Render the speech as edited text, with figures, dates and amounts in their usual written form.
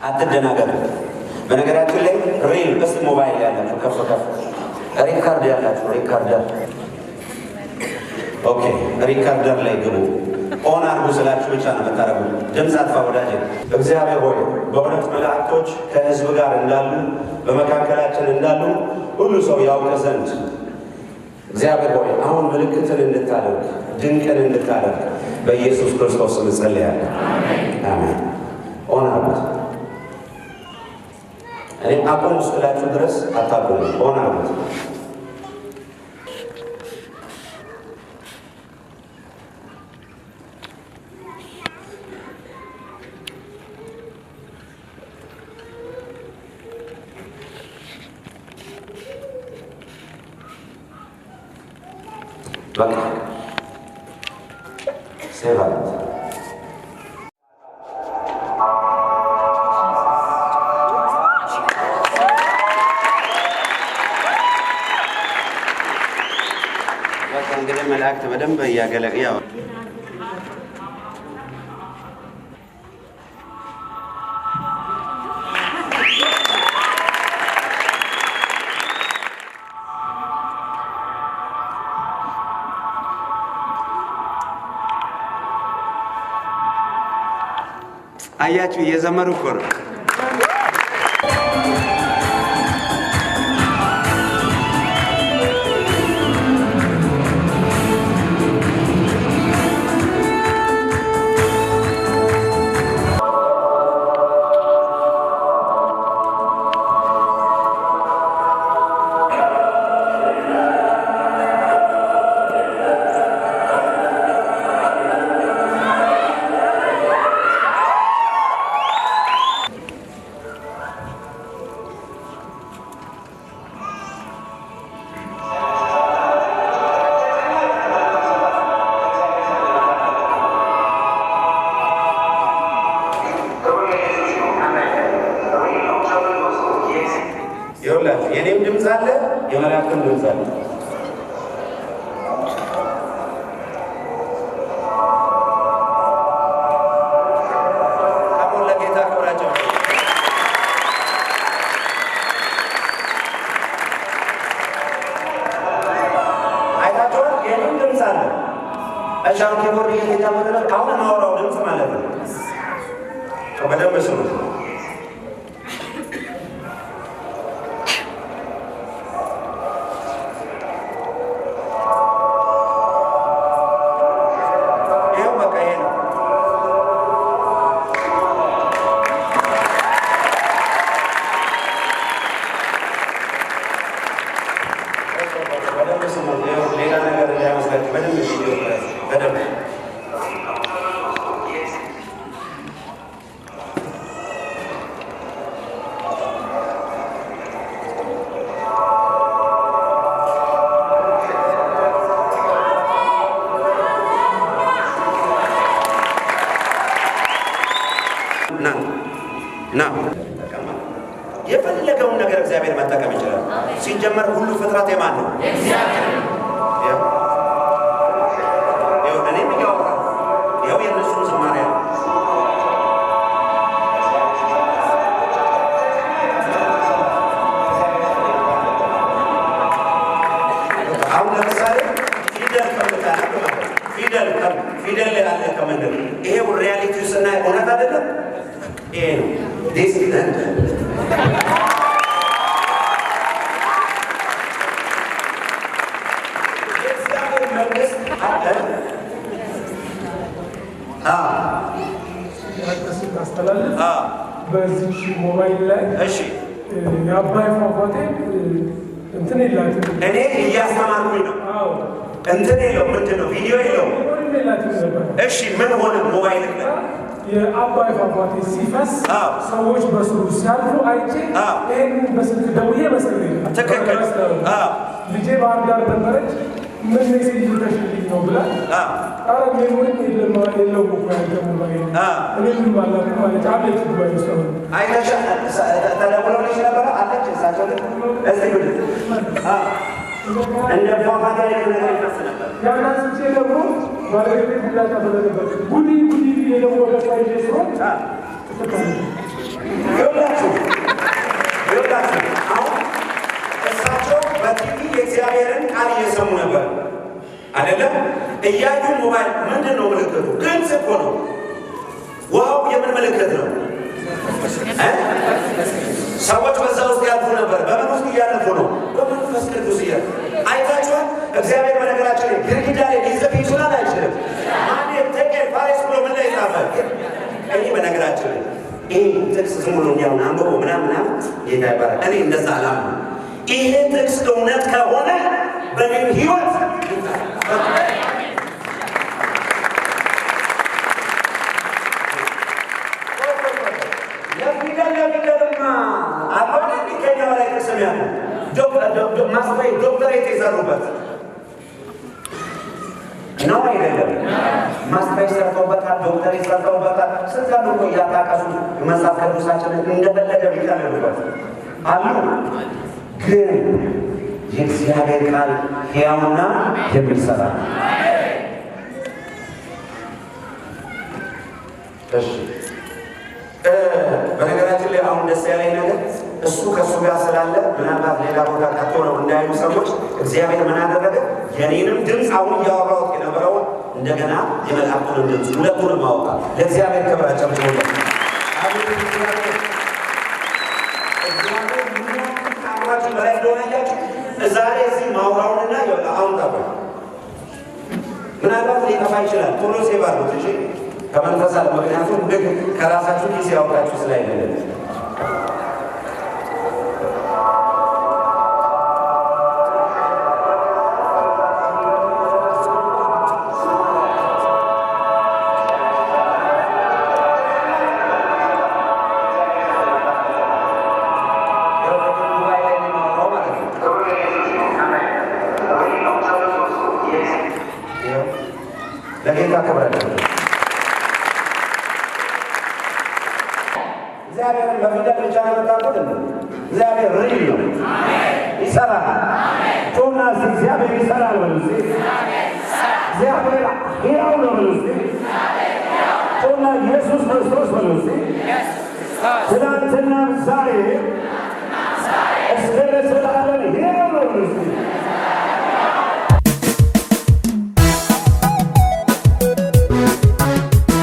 አትደናገሩ። በነገራችን ላይ ሪል እስቲ ሞባይል ያላችሁ ከፍ ከፍ ሪካርድ ያላችሁ ሪካርደር ኦኬ ሪካርደር ላይ ግቡ። ኦን አድርጉ ስላችሁ ብቻ ነው የምታረጉ። ድምፅ አጥፋ ወዳጅ። እግዚአብሔር ሆይ በእውነት መላእክቶች ከሕዝብ ጋር እንዳሉ በመካከላችን እንዳሉ ሁሉ ሰው ያውቅ ዘንድ እግዚአብሔር ሆይ አሁን ምልክትን እንድታደርግ ድንቅን እንድታደርግ በኢየሱስ ክርስቶስ ስም ጸልያለሁ። አሜን። ኦን አድርጉት። እኔ አቆም ስላችሁ ድረስ አታቆሙ። ኦን አድርጉት። በቃ ሴቭ አድርጉት። እንግዲህ መላእክት በደንብ እያገለገሉ ያው አያችሁ እየዘመሩ እኮ ነው። የኔም ድምፅ አለ፣ የመላእክትም ድምፅ አለ። አሁን ለጌታ ክብራቸው አይታችኋል። የኔም ድምፅ አለ። እሻም ኪቦርድ እየተጫወተ ነው። አሁን ማውራው ድምፅ ማለት ነው። በደንብ ስሙ። ሌላ ነገር እንዳይመስላችሁ በደንብ በደንብ ና የፈለገውን ነገር እግዚአብሔር መጠቀም ይችላል። ሲጀመር ሁሉ ፍጥረት የማን ነው? እኔም እያወራ ይኸው የእነሱም ዝማሬ ነው። አሁን ለምሳሌ ፊደል ከምታነብ ማለት ፊደል ያለ ከምንድን ይሄው ሪያሊቲ ስናይ እውነት አይደለም። ይሄ ነው በዚህ ሞባይል ላይ እሺ የአባይ ፏፏቴ እንትን የላትም። እኔ እያስተማርኩኝ ነው። እንትን የለው ምንድን ነው ቪዲዮ የለው። እሺ ምን ሆነ ሞባይል ላይ የአባይ ፏፏቴ ሲፈስ ሰዎች በስሩ ሲያልፉ አይቼ ይህንን በስልክ ደውዬ መስለኝ ትክክል ልጄ ባህር ዳር ነበረች። ምን ሜሴጅ ልተሽልኝ ነው ብላ ኧረ ሜሞሪም የለውም እኮ ያንተ ሞባይል እኔ ምን ባላኩ ማለት አለች ጉባኤ ውስጥ ነው አይተሻ ተደውሎልሽ ነበረ አለች እሳቸው እዚህ ጉድ እንደ ፏፏቴ ነገር ይፈስ ነበር። ያናስቼ ደግሞ ባለቤቴ ጉዳት አደረገበት ጉዲ ጉዲ ደግሞ ወደ ሳይጄ ሲሆን ይኸውላችሁ አሁን እሳቸው በቲቪ የእግዚአብሔርን ቃል እየሰሙ ነበር አይደለም? እያዩ ሞባይል ምንድን ነው ምልክቱ? ግልጽ እኮ ነው። ውሃው የምን ምልክት ነው? ሰዎች በዛ ውስጥ ያልፉ ነበር። በምን ውስጥ እያለፉ ነው? በመንፈስ ቅዱስ እያሉ አይታችኋል። እግዚአብሔር በነገራችን ላይ ግድግዳ ላይ ሊጽፍ ይችላል አይችልም? ማንም ተቀር ፋሬስ ብሎ ምን ላይ ጻፈ? እኔ በነገራችን ላይ ይሄ ጥቅስ ዝም ብሎ እንዲያውን አንብቦ ምናምን ጌታ ይባላል። እኔ እንደዛ አላምንም። ይሄ ጥቅስ እውነት ከሆነ በእኔም ህይወት ለፊደልማ አባኔ ከኛ በላይ ቅስም ያለ ማስፋይ ዶክተሬት የሰሩበት ነው አይደለም? ማስፋይ ሰርተውበታል፣ ዶክተሬት ሰርተውበታል። ስንት እኮ እያጣቀሱ መጽሐፍ ቅዱሳችንን እንደፈለገ ቢቀልሉበት አሉ። ግን የእግዚአብሔር ቃል ሕያውና የሚሰራ እሺ። በነገራችን ላይ አሁን ደስ ያለኝ ነገር እሱ ከእሱ ጋር ስላለ ምናልባት ሌላ ቦታ ቀጥቶ ነው እንዳይሉ ሰዎች እግዚአብሔር ምን አደረገ? የኔንም ድምፅ አሁን እያወራሁት የነበረውን እንደገና የመላእክቱንም ድምፅ ሁለቱንም አወጣ። ለእግዚአብሔር ክብር አጨብጭቡለት። ከአእምሯችን በላይ እንደሆነ እያችሁ ዛሬ እዚህ ማውራውንና አሁን ጠባ ምናልባት ሊጠፋ ይችላል። ቶሎ ሴቭ አድርጉት እንጂ ከመንፈሳል ምክንያቱም ግን ከራሳችሁ ጊዜ ያወጣችሁ ስላይደለም ለጌታ ክብር እግዚአብሔርን በፊደል ብቻ ለመጣቁት እግዚአብሔር ሪል ነው፣ ይሰራል። ቶና እግዚአብሔር ይሰራል በሉ እስኪ። እግዚአብሔር ሕያው ነው በሉ እስኪ። ቶና ኢየሱስ ክርስቶስ በሉ እስኪ። ትናንትና ዛሬ እስከ